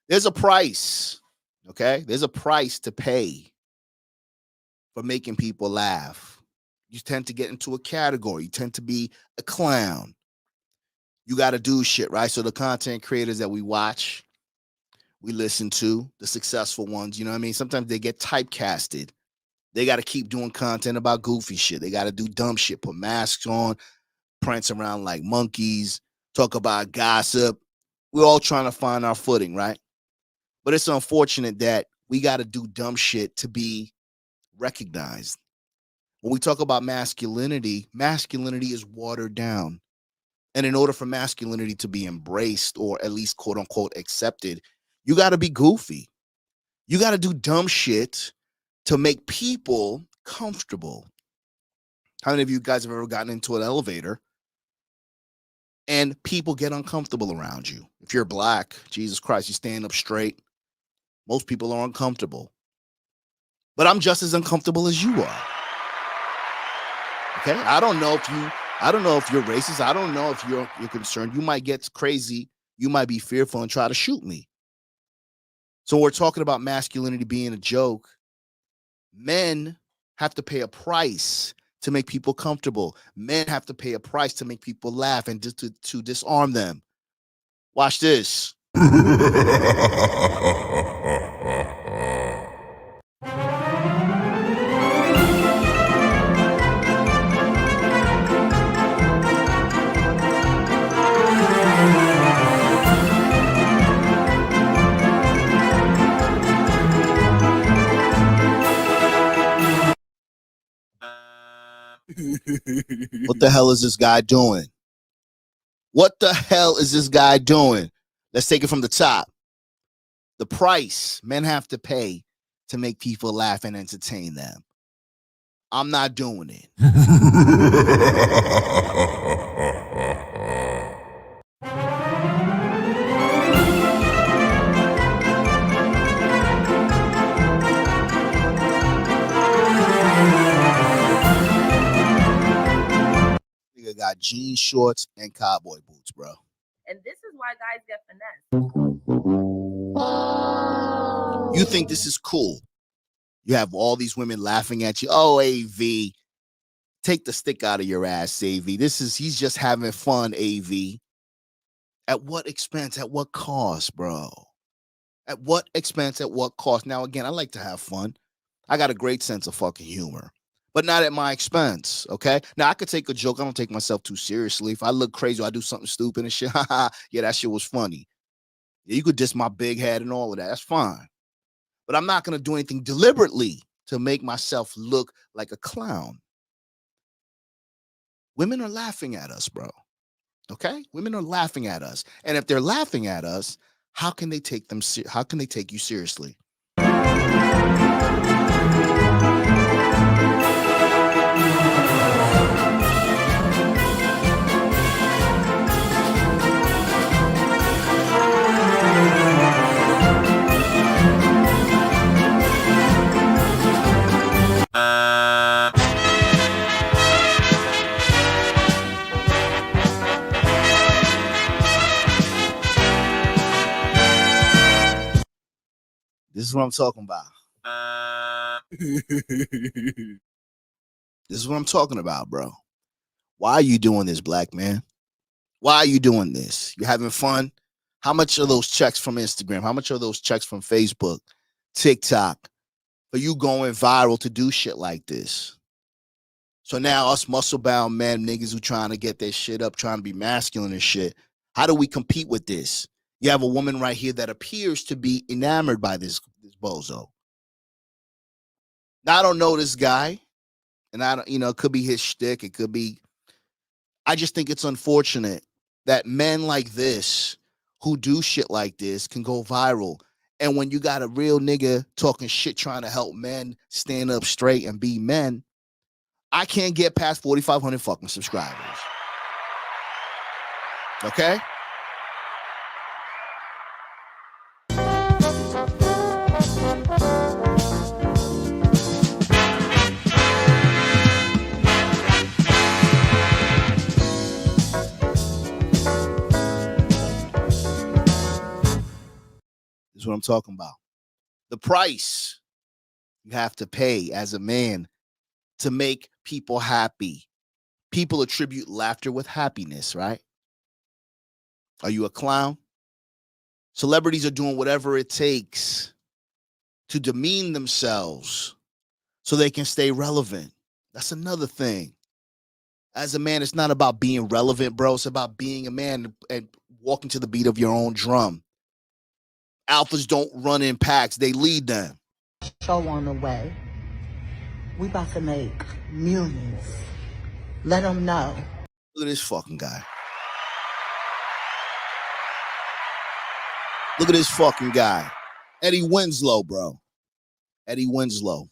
There's a price, okay? There's a price to pay for making people laugh. You tend to get into a category. You tend to be a clown. You got to do shit, right? So the content creators that we watch, we listen to, the successful ones, you know what I mean? Sometimes they get typecasted. They got to keep doing content about goofy shit. They got to do dumb shit, put masks on, prance around like monkeys, talk about gossip. We're all trying to find our footing, right? But it's unfortunate that we got to do dumb shit to be recognized. When we talk about masculinity, masculinity is watered down. And in order for masculinity to be embraced or at least quote unquote accepted, you got to be goofy. You got to do dumb shit to make people comfortable. How many of you guys have ever gotten into an elevator and people get uncomfortable around you? If you're black, Jesus Christ, you stand up straight. Most people are uncomfortable. But I'm just as uncomfortable as you are. Okay? I don't know if you're racist. I don't know if you're concerned. You might get crazy. You might be fearful and try to shoot me. So we're talking about masculinity being a joke. Men have to pay a price to make people comfortable. Men have to pay a price to make people laugh and to disarm them. Watch this. What the hell is this guy doing? What the hell is this guy doing? Let's take it from the top. The price men have to pay to make people laugh and entertain them. I'm not doing it. Nigga got jean shorts and cowboy boots, bro. And this is why guys get finessed. You think this is cool? You have all these women laughing at you. Oh, AV. Take the stick out of your ass, AV. He's just having fun, AV. At what expense? At what cost, bro? At what expense? At what cost? Now, again, I like to have fun. I got a great sense of fucking humor, but not at my expense, okay? Now, I could take a joke. I don't take myself too seriously. If I look crazy or I do something stupid and shit, yeah, that shit was funny. Yeah, you could diss my big head and all of that. That's fine. But I'm not going to do anything deliberately to make myself look like a clown. Women are laughing at us, bro. Okay? Women are laughing at us. And if they're laughing at us, how can they take you seriously? This is what I'm talking about. This is what I'm talking about, bro. Why are you doing this, black man? Why are you doing this? You having fun? How much are those checks from Instagram? How much are those checks from Facebook, TikTok, for you going viral to do shit like this? So now us muscle-bound men, niggas who trying to get their shit up, trying to be masculine and shit, how do we compete with this? You have a woman right here that appears to be enamored by this bozo. Now, I don't know this guy, and I don't, it could be his shtick. It could be. I just think it's unfortunate that men like this who do shit like this can go viral. And when you got a real nigga talking shit, trying to help men stand up straight and be men, I can't get past 4,500 fucking subscribers. Okay? This is what I'm talking about. The price you have to pay as a man to make people happy. People attribute laughter with happiness, right? Are you a clown? Celebrities are doing whatever it takes to demean themselves so they can stay relevant. That's another thing. As a man, it's not about being relevant, bro. It's about being a man and walking to the beat of your own drum. Alphas don't run in packs. They lead them. Show on the way. We about to make millions. Let them know. Look at this fucking guy. Look at this fucking guy. Eddie Winslow, bro. Eddie Winslow.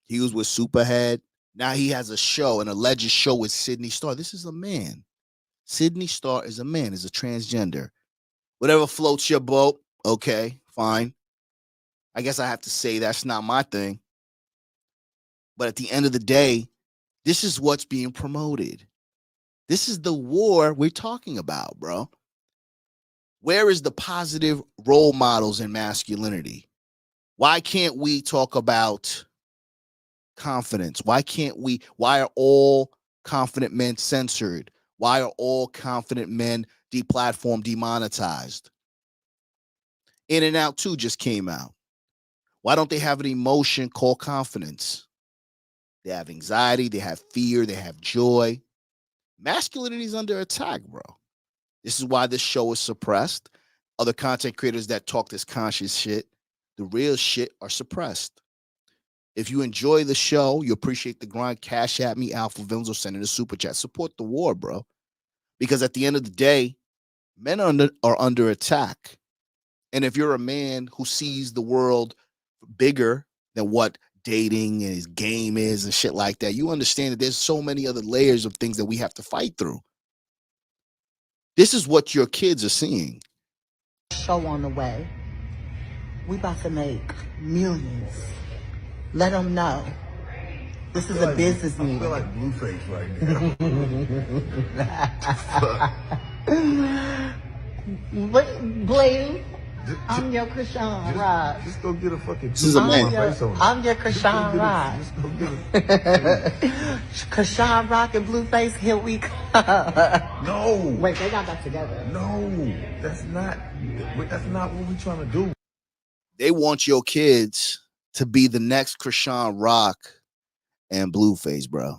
He was with Superhead. Now he has a show, an alleged show with Sydney Starr. This is a man. Sydney Starr is a man, is a transgender. Whatever floats your boat, okay, fine. I guess I have to say that's not my thing. But at the end of the day, this is what's being promoted. This is the war we're talking about, bro. Where is the positive role models in masculinity? Why can't we talk about confidence? Why are all confident men censored? Why are all confident men deplatformed, demonetized? In and Out 2 just came out. Why don't they have an emotion called confidence? They have anxiety, they have fear, they have joy. Masculinity is under attack, bro. This is why this show is suppressed. Other content creators that talk this conscious shit, the real shit, are suppressed. If you enjoy the show, you appreciate the grind, cash at me, Alpha Villains, or send in a super chat. Support the war, bro. Because at the end of the day, men are under attack. And if you're a man who sees the world bigger than what dating and his game is and shit like that, you understand that there's so many other layers of things that we have to fight through. This is what your kids are seeing. Show on the way. We about to make millions. Let them know. This is a business meeting. I feel like Blueface right now. What, Blue? I'm your Krishan Rock. Just go get a fucking. This is a man. I'm your Krishan Rock. Just go get it. Krishan Rock and Blueface, here we come. No. Wait, they got that together. No, that's not what we're trying to do. They want your kids to be the next Krishan Rock and Blueface, bro.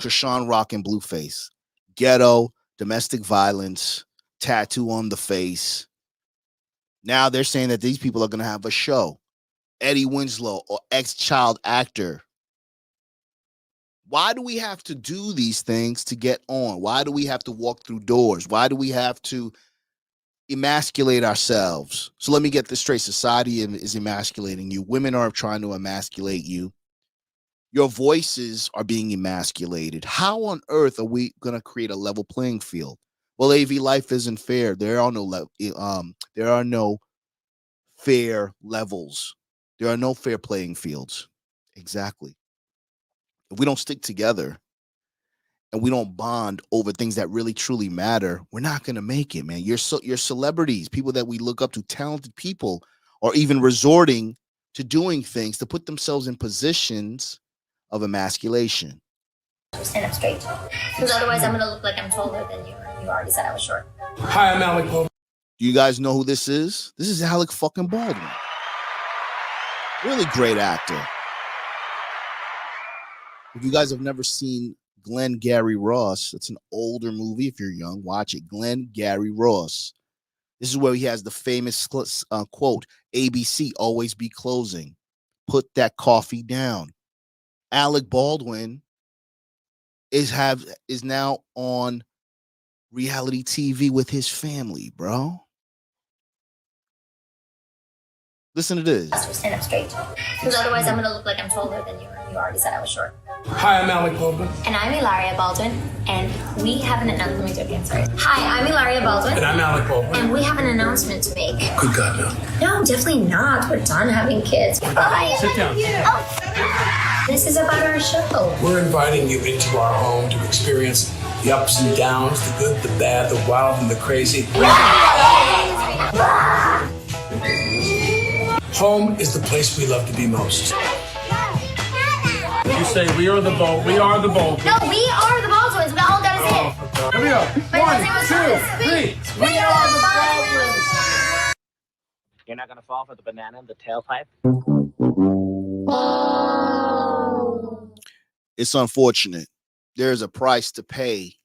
Krishan Rock and Blueface. Ghetto, domestic violence, tattoo on the face. Now they're saying that these people are going to have a show. Eddie Winslow, or ex-child actor. Why do we have to do these things to get on? Why do we have to walk through doors? Why do we have to emasculate ourselves? So let me get this straight. Society is emasculating you. Women are trying to emasculate you. Your voices are being emasculated. How on earth are we going to create a level playing field? Well, AV, life isn't fair. There are no fair levels. There are no fair playing fields. Exactly. If we don't stick together and we don't bond over things that really truly matter, we're not going to make it, man. Your celebrities, people that we look up to, talented people, are even resorting to doing things to put themselves in positions of emasculation. Stand up straight. Because otherwise I'm going to look like I'm taller than you. You already said I was short. Hi, I'm Alec Baldwin. Do you guys know who this is? This is Alec fucking Baldwin. Really great actor. If you guys have never seen Glenn Gary Ross, it's an older movie. If you're young, watch it. Glenn Gary Ross. This is where he has the famous quote, ABC, always be closing. Put that coffee down. Alec Baldwin is now on reality TV with his family, bro. Listen to this. Stand up straight. Because otherwise I'm going to look like I'm taller than you. You already said I was short. Hi, I'm Alec Baldwin. And I'm Ilaria Baldwin. And we have an announcement. Let me do it again, sorry. Hi, I'm Ilaria Baldwin. And I'm Alec Baldwin. And we have an announcement to make. Good God, no. No, definitely not. We're done having kids. Bye. Sit down. Oh. This is about our show. We're inviting you into our home to experience the The ups and downs, the good, the bad, the wild, and the crazy. Home is the place we love to be most. You say we are the bold. We are the bold. No, we are the ball twins. We all gotta say it. Here we go. Wait, 1, let's see 2, 3. We are the ball twins. You're not gonna fall for the banana in the tailpipe? It's unfortunate. There's a price to pay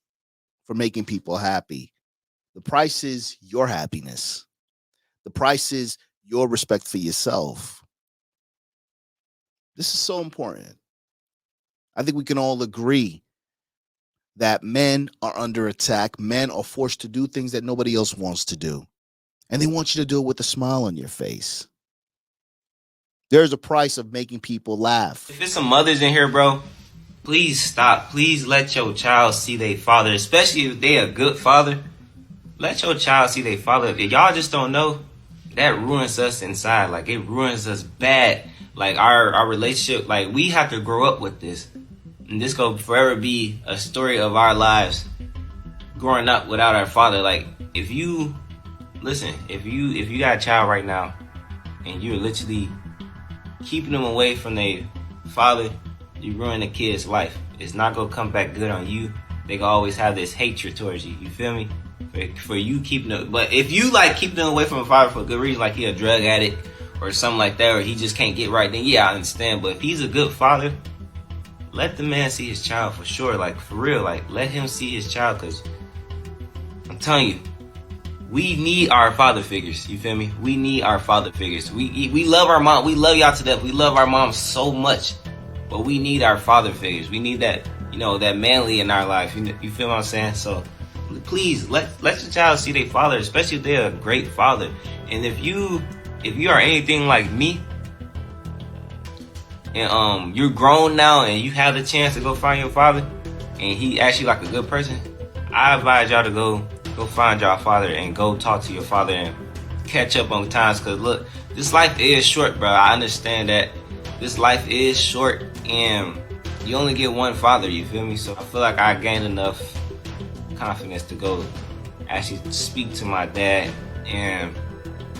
for making people happy. The price is your happiness. The price is your respect for yourself. This is so important. I think we can all agree that men are under attack. Men are forced to do things that nobody else wants to do. And they want you to do it with a smile on your face. There's a price of making people laugh. If there's some mothers in here, bro, please stop. Please let your child see their father, especially if they a good father. Let your child see their father. If y'all just don't know, that ruins us inside. Like, it ruins us bad. Like, our relationship, like, we have to grow up with this. And this gonna forever be a story of our lives growing up without our father. Like, if you got a child right now and you're literally keeping them away from their father, you ruin the kid's life. It's not gonna come back good on you. They gonna always have this hatred towards you. You feel me? For you keeping them, but if you like keep them away from a father for a good reason, like he a drug addict or something like that, or he just can't get right, then yeah, I understand. But if he's a good father, let the man see his child for sure. Like, for real, like, let him see his child, because I'm telling you, we need our father figures. You feel me? We need our father figures. We love our mom. We love y'all to death. We love our mom so much, but we need our father figures. We need that, you know, that manly in our life. You feel what I'm saying? So please let your child see their father, especially if they're a great father. And if you are anything like me, and you're grown now and you have the chance to go find your father, and he actually like a good person, I advise y'all to go find your father and go talk to your father and catch up on times. Cause look, this life is short, bro. I understand that this life is short and you only get one father. You feel me? So I feel like I gained enough confidence to go actually speak to my dad and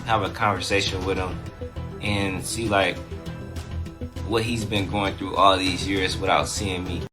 have a conversation with him and see like what he's been going through all these years without seeing me.